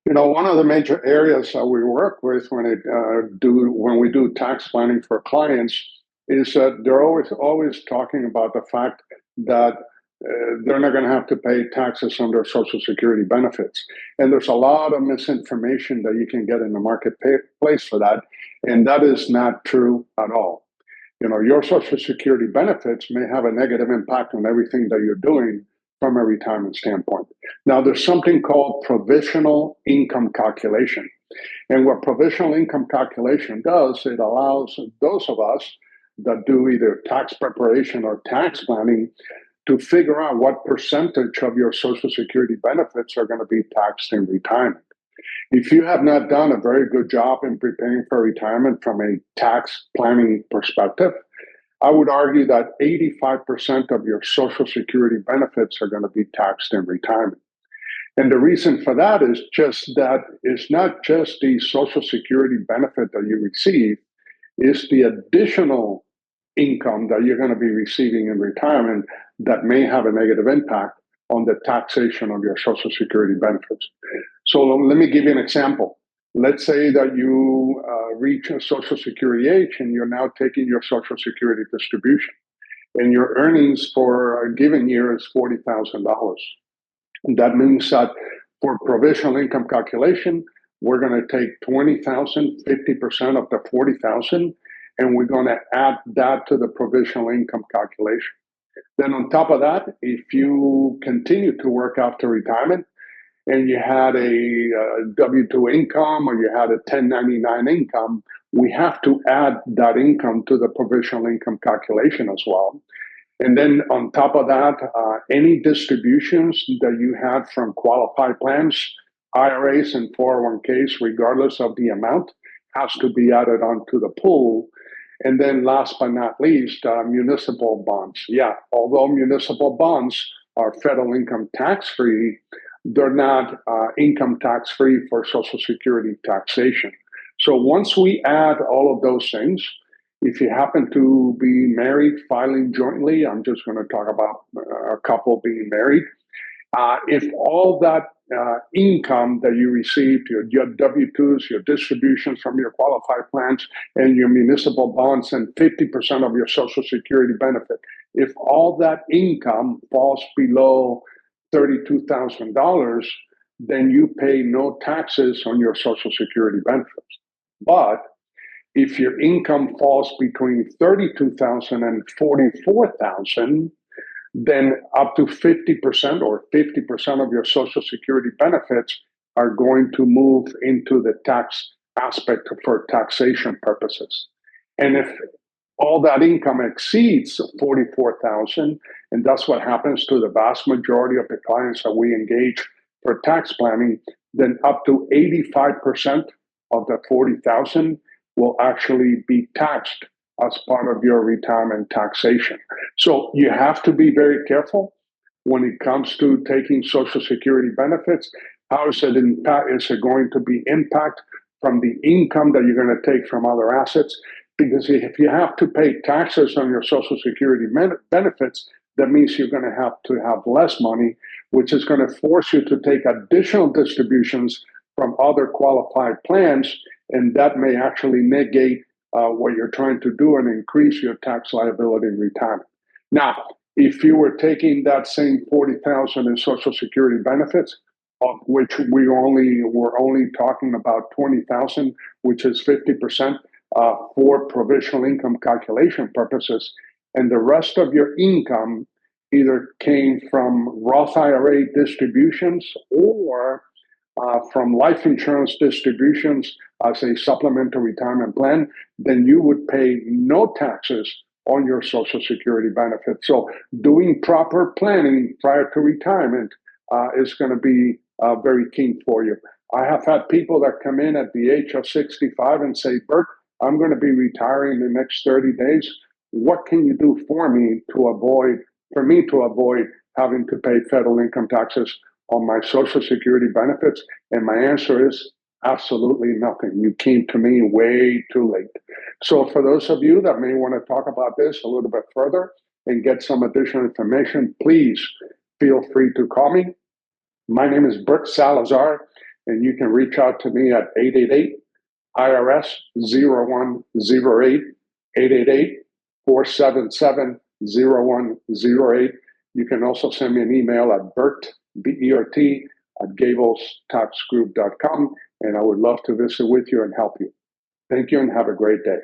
One of the major areas that we work with when we do tax planning for clients is that they're always talking about the fact that they're not going to have to pay taxes on their Social Security benefits, and there's a lot of misinformation that you can get in the marketplace for that, and that is not true at all. Your Social Security benefits may have a negative impact on everything that you're doing from a retirement standpoint. Now, there's something called provisional income calculation. And what provisional income calculation does, it allows those of us that do either tax preparation or tax planning to figure out what percentage of your Social Security benefits are going to be taxed in retirement. If you have not done a very good job in preparing for retirement from a tax planning perspective, I would argue that 85% of your Social Security benefits are going to be taxed in retirement. And the reason for that is just that it's not just the Social Security benefit that you receive, it's the additional income that you're going to be receiving in retirement that may have a negative impact on the taxation of your Social Security benefits. So let me give you an example. Let's say that you reach a Social Security age and you're now taking your Social Security distribution, and your earnings for a given year is $40,000. And that means that for provisional income calculation, we're going to take 20,000, 50% of the 40,000, and we're going to add that to the provisional income calculation. Then on top of that, if you continue to work after retirement and you had a W-2 income or you had a 1099 income, we have to add that income to the provisional income calculation as well. And then on top of that, any distributions that you had from qualified plans, IRAs, and 401ks, regardless of the amount, has to be added onto the pool. And then last but not least, municipal bonds. Yeah, although municipal bonds are federal income tax free, they're not income tax free for Social Security taxation. So once we add all of those things, if you happen to be married, filing jointly, I'm just going to talk about a couple being married. If all that income that you received, your W-2s, your distributions from your qualified plans, and your municipal bonds, and 50% of your Social Security benefit, if all that income falls below $32,000, then you pay no taxes on your Social Security benefits. But if your income falls between 32,000 and 44,000, then up to 50% or 50% of your Social Security benefits are going to move into the tax aspect for taxation purposes. And if all that income exceeds 44,000, and that's what happens to the vast majority of the clients that we engage for tax planning, then up to 85% of the 40,000 will actually be taxed as part of your retirement taxation. So you have to be very careful when it comes to taking Social Security benefits. How is it impact? Is it going to be impact from the income that you're going to take from other assets? Because if you have to pay taxes on your Social Security benefits, that means you're going to have less money, which is going to force you to take additional distributions from other qualified plans, and that may actually negate what you're trying to do and increase your tax liability in retirement. Now, if you were taking that same 40,000 in Social Security benefits, of which we're only talking about 20,000, which is 50% for provisional income calculation purposes, and the rest of your income either came from Roth IRA distributions or from life insurance distributions as a supplemental retirement plan, then you would pay no taxes on your Social Security benefit. So doing proper planning prior to retirement is going to be very key for you. I have had people that come in at the age of 65 and say, Bert, I'm going to be retiring in the next 30 days. What can you do for me to avoid having to pay federal income taxes on my Social Security benefits? And my answer is absolutely nothing. You came to me way too late. So for those of you that may want to talk about this a little bit further and get some additional information, please feel free to call me. My name is Bert Salazar, And you can reach out to me at 888 IRS 0108, 888 477 0108. You can also send me an email at Bert, BERT, at GablesTaxGroup.com, and I would love to visit with you and help you. Thank you and have a great day.